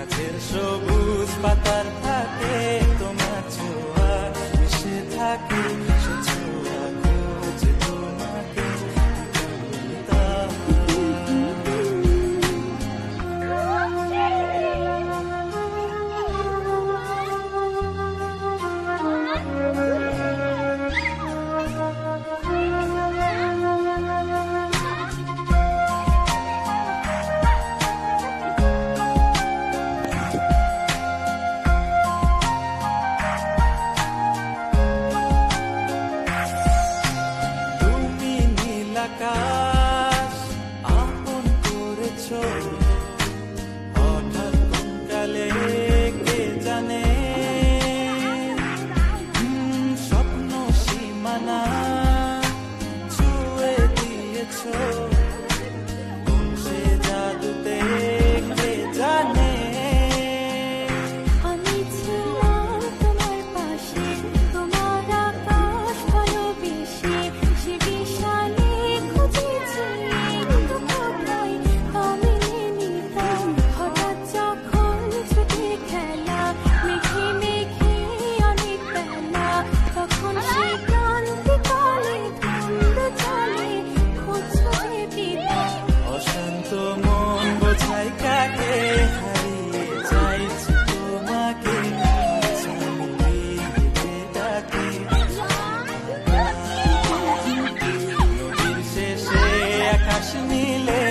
গাছের সবুজ পাতার থাকে তোমার ছোঁয়া মিশে থাকে, সে ছোঁয়া খোঁজে তোমাকে আকাশ আপন করেছো হঠাৎ কোন কালে কে জানে, স্বপ্ন সীমানা ছুঁয়ে দিয়েছো কোন সে জাদুতে কে জানে। আমি ছিলাম তোমার পাশে, তোমার আকাশ ভালোবেসে, সে বিশালে অশান্ত মন বোঝাই কাকে হারিয়ে চাইছি তোমাকে ডাকে, নদীর শেষে আকাশ নীলে